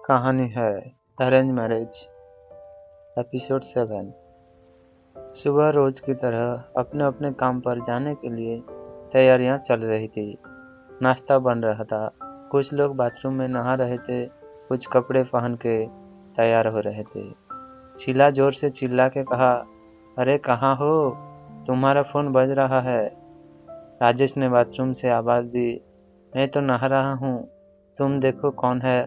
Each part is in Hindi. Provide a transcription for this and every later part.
कहानी है अरेंज मैरिज एपिसोड 7। सुबह रोज की तरह अपने अपने काम पर जाने के लिए तैयारियां चल रही थी। नाश्ता बन रहा था, कुछ लोग बाथरूम में नहा रहे थे, कुछ कपड़े पहन के तैयार हो रहे थे। शीला जोर से चिल्ला के कहा, अरे कहाँ हो, तुम्हारा फोन बज रहा है। राजेश ने बाथरूम से आवाज दी, मैं तो नहा रहा हूँ, तुम देखो कौन है।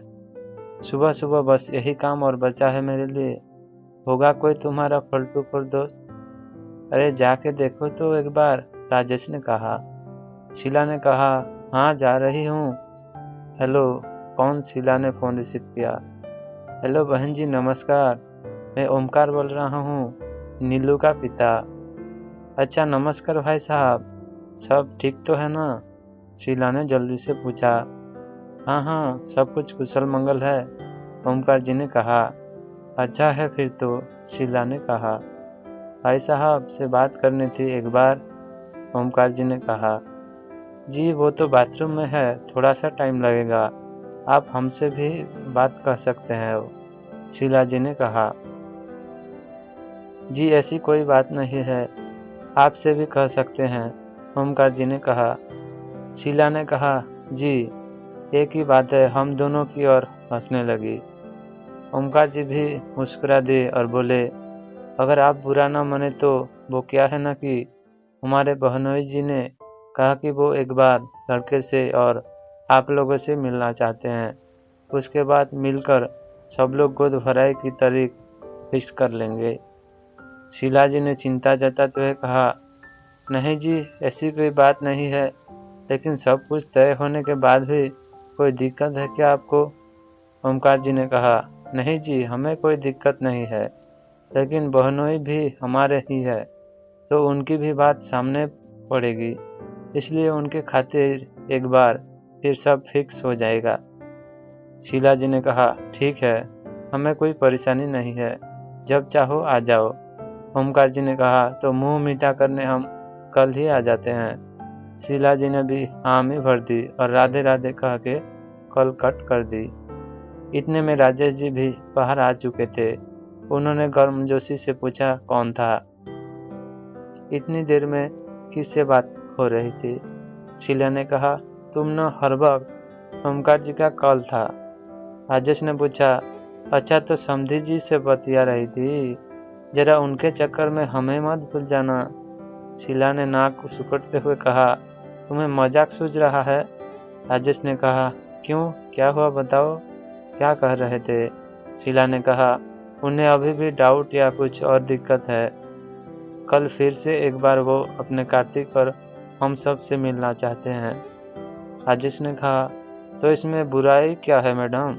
सुबह सुबह बस यही काम और बचा है मेरे लिए, होगा कोई तुम्हारा फलटूपुर दोस्त। अरे जाके देखो तो एक बार, राजेश ने कहा। शीला ने कहा, हाँ जा रही हूँ। हेलो, कौन? शीला ने फोन रिसीव किया। हेलो बहन जी, नमस्कार, मैं ओमकार बोल रहा हूँ, नीलू का पिता। अच्छा नमस्कार भाई साहब, सब ठीक तो है ना? शीला ने जल्दी से पूछा। हाँ हाँ, सब कुछ कुशल मंगल है, ओमकार जी ने कहा। अच्छा है फिर तो, शीला ने कहा। भाई साहब से बात करनी थी एक बार, ओमकार जी ने कहा। जी वो तो बाथरूम में है, थोड़ा सा टाइम लगेगा, आप हमसे भी बात कर सकते हैं, शीला जी ने कहा। जी ऐसी कोई बात नहीं है, आपसे भी कह सकते हैं, ओमकार जी ने कहा। शीला ने कहा, जी एक ही बात है, हम दोनों की ओर हंसने लगी। ओमकार जी भी मुस्कुरा दिए और बोले, अगर आप बुरा ना माने तो वो क्या है ना कि हमारे बहनोई जी ने कहा कि वो एक बार लड़के से और आप लोगों से मिलना चाहते हैं, उसके बाद मिलकर सब लोग गोद भराई की तारीख फिक्स कर लेंगे। शीला जी ने चिंता जताते हुए कहा, नहीं जी ऐसी कोई बात नहीं है, लेकिन सब कुछ तय होने के बाद भी कोई दिक्कत है क्या आपको? ओमकार जी ने कहा, नहीं जी हमें कोई दिक्कत नहीं है, लेकिन बहनोई भी हमारे ही है, तो उनकी भी बात सामने पड़ेगी, इसलिए उनके खातिर एक बार फिर सब फिक्स हो जाएगा। शीला जी ने कहा, ठीक है, हमें कोई परेशानी नहीं है, जब चाहो आ जाओ। ओमकार जी ने कहा, तो मुंह मीठा करने हम कल ही आ जाते हैं। शीला जी ने भी हामी भर दी और राधे राधे कह के कॉल कट कर दी। इतने में राजेश जी भी बाहर आ चुके थे। उन्होंने गर्मजोशी से पूछा, कौन था? इतनी देर में किससे बात हो रही थी? शीला ने कहा, तुम न हर वक्त ओमकार जी का कॉल था। राजेश ने पूछा, अच्छा तो समधी जी से बतिया रही थी, जरा उनके चक्कर में हमें मत भूल जाना। शीला ने नाक सुकड़ते हुए कहा, तुम्हें मजाक सूझ रहा है? राजेश ने कहा, क्यों, क्या हुआ बताओ, क्या कह रहे थे? शीला ने कहा, उन्हें अभी भी डाउट या कुछ और दिक्कत है, कल फिर से एक बार वो अपने कार्तिक और हम सब से मिलना चाहते हैं। राजेश ने कहा, तो इसमें बुराई क्या है मैडम,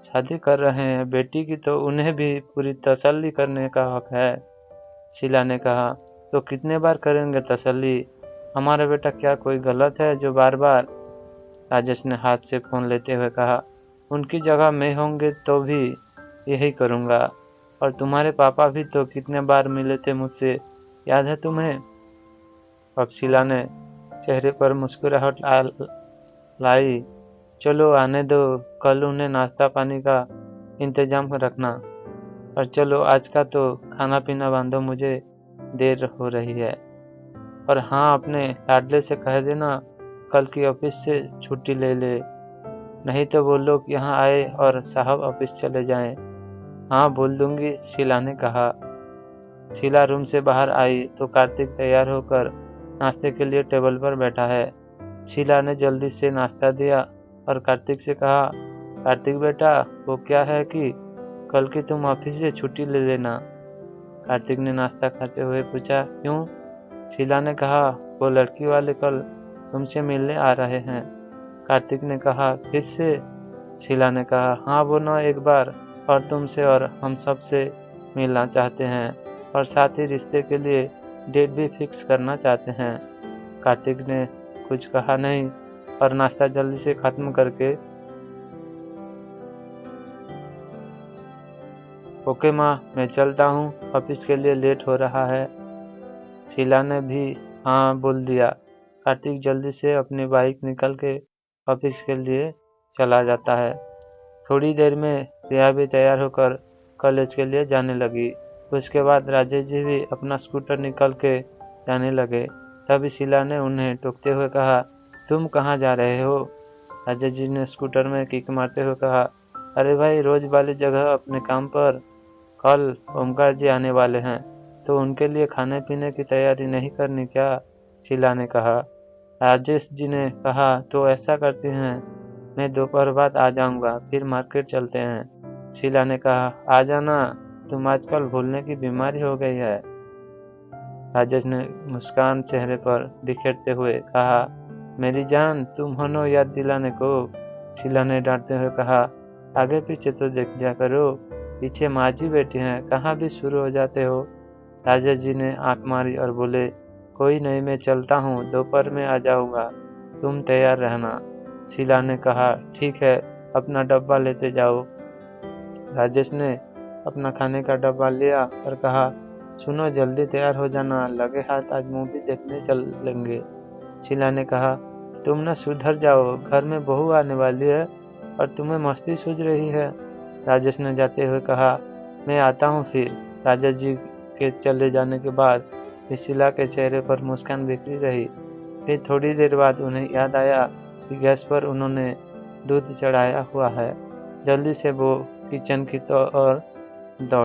शादी कर रहे हैं बेटी की तो उन्हें भी पूरी तसल्ली करने का हक है। शीला ने कहा, तो कितने बार करेंगे तसल्ली, हमारा बेटा क्या कोई गलत है जो बार बार? राजेश ने हाथ से फोन लेते हुए कहा, उनकी जगह मैं होंगे तो भी यही करूँगा, और तुम्हारे पापा भी तो कितने बार मिले थे मुझसे, याद है तुम्हें? अब शीला ने चेहरे पर मुस्कुराहट लाई, चलो आने दो, कल उन्हें नाश्ता पानी का इंतजाम रखना, और चलो आज का तो खाना पीना बांधो, मुझे देर हो रही है। और हाँ अपने लाडले से कह देना कल की ऑफिस से छुट्टी ले ले, नहीं तो वो लोग यहाँ आए और साहब ऑफिस चले जाएं। हाँ बोल दूंगी, शीला ने कहा। शीला रूम से बाहर आई तो कार्तिक तैयार होकर नाश्ते के लिए टेबल पर बैठा है। शीला ने जल्दी से नाश्ता दिया और कार्तिक से कहा, कार्तिक बेटा वो क्या है कि कल की तुम ऑफिस से छुट्टी ले लेना। कार्तिक ने नाश्ता खाते हुए पूछा, क्यों? शीला ने कहा, वो लड़की वाले कल तुमसे मिलने आ रहे हैं। कार्तिक ने कहा, फिर से? शीला ने कहा, हाँ वो ना एक बार और तुमसे और हम सब से मिलना चाहते हैं, और साथ ही रिश्ते के लिए डेट भी फिक्स करना चाहते हैं। कार्तिक ने कुछ कहा नहीं और नाश्ता जल्दी से खत्म करके, ओके माँ मैं चलता हूँ, ऑफिस के लिए लेट हो रहा है। शीला ने भी हाँ बोल दिया। कार्तिक जल्दी से अपनी बाइक निकल के ऑफिस के लिए चला जाता है। थोड़ी देर में रिया भी तैयार होकर कॉलेज के लिए जाने लगी। उसके बाद राजेश जी भी अपना स्कूटर निकल के जाने लगे। तभी शीला ने उन्हें टोकते हुए कहा, तुम कहाँ जा रहे हो? राजेश जी ने स्कूटर में किक मारते हुए कहा, अरे भाई, रोज वाली जगह अपने काम पर। कल ओमकार जी आने वाले हैं, तो उनके लिए खाने पीने की तैयारी नहीं करनी क्या? शीला ने कहा। राजेश जी ने कहा, तो ऐसा करते हैं, मैं दोपहर बाद आ जाऊंगा, फिर मार्केट चलते हैं। शीला ने कहा, आ जाना, तुम आजकल भूलने की बीमारी हो गई है। राजेश ने मुस्कान चेहरे पर बिखेरते हुए कहा, मेरी जान, तुम हो ना याद दिलाने को? शीला ने डांटते हुए कहा, आगे पीछे तो देख लिया करो, पीछे माँ जी बैठी हैं, कहाँ भी शुरू हो जाते हो। राजेश जी ने आंख मारी और बोले, कोई नहीं, मैं चलता हूँ, दोपहर में आ जाऊंगा, तुम तैयार रहना। शीला ने कहा, ठीक है, अपना डब्बा लेते जाओ। राजेश ने अपना खाने का डब्बा लिया और कहा, सुनो, जल्दी तैयार हो जाना, लगे हाथ आज मूवी देखने चलेंगे। शीला ने कहा, तुम न सुधर जाओ, घर में बहू आने वाली है और तुम्हें मस्ती सूझ रही है। राजेश ने जाते हुए कहा, मैं आता हूँ फिर। राजेश जी के चले जाने के बाद शीला के चेहरे पर मुस्कान बिखरी रही। फिर थोड़ी देर बाद उन्हें याद आया कि गैस पर उन्होंने दूध चढ़ाया हुआ है। जल्दी से वो किचन की ओर दौड़